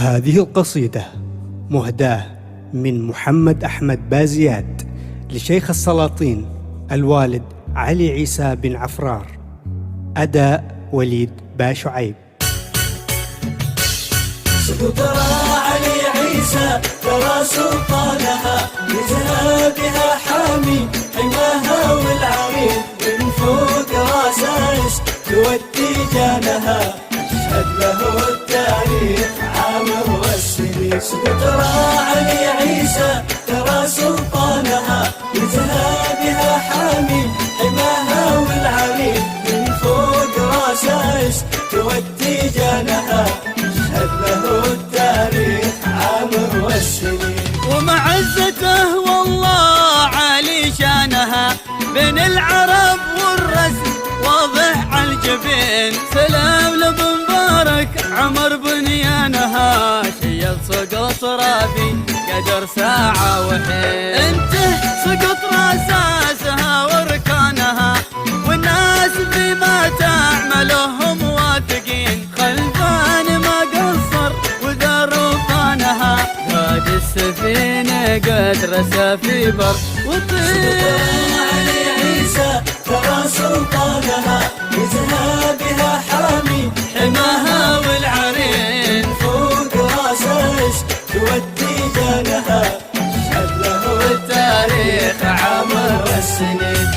وهذه القصيدة مهداة من محمد أحمد بازياد لشيخ السلاطين الوالد علي عيسى بن عفرار. أداء وليد باشعيب. سقط علي عيسى ترى سلطانها يزهى بها حامي حماها والعرين من فوق راسه تودي جانها اشهد له التاريخ عامر والسنين. سقط علي عيسى ترى سلطانها يزهى بها حامي حماها والعرين من فوق راسه تودي جانها اشهد له التاريخ عامر والسنين. ومعزته والله عالي شانها بين العرب والرسم واضح على الجبين. سلام لابو مبارك عمر بنيانها شيد سقط رابي قدر ساعة وحين. انته سقط راساسها واركانها والناس بما تعملهم واثقين. خلفان ما قصر وذا ربانها قاد السفينة قد رسى في بر وطير. علي عيسى ترى سلطانها يزهى بها حامي حماها والعرين فوق راسه تودي جانها اشهد له التاريخ عامر والسنين.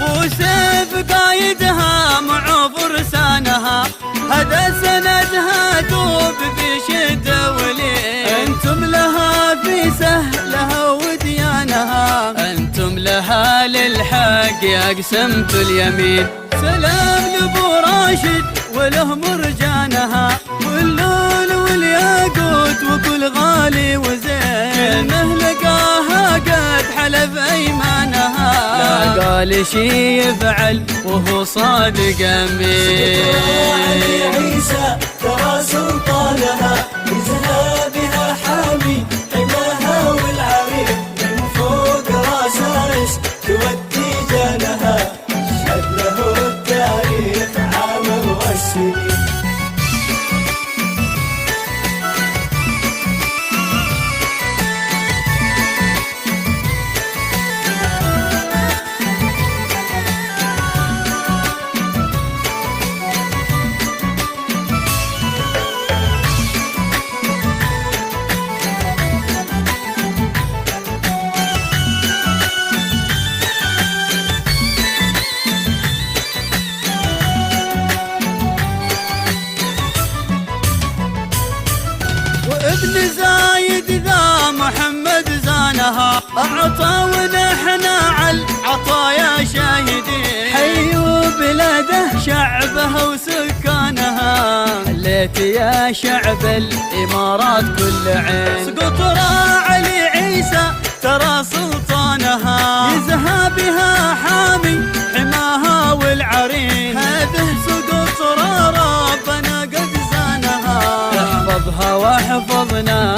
وسيف قايدها مع فرسانها هذا سندها دوب بشدة ولين. انتم لها في سهلها وديانها انتم لها للحق اقسمت اليمين. سلام لابو راشد وله مرجانها واللول والياقوت وكل غالي وزين. لقاها قد حلف ايمانها لا قال شي يفعل وهو صادق امين. علي عيسى ترى سلطانها يزهى بها حامي حماها والعرين من فوق راسه تودي جانها اشهد له التاريخ عامر والسنين. ابن زايد ذا محمد زانها أعطى ونحن على عطايا شاهدين. حيوا بلاده شعبها وسكانها خليت يا شعب الإمارات كل عين. سقط علي عيسى ترى سلطانها يزهى بها حامي حماها والعرين. هذه سقط ربنا قد زانها احفظها واحفظنا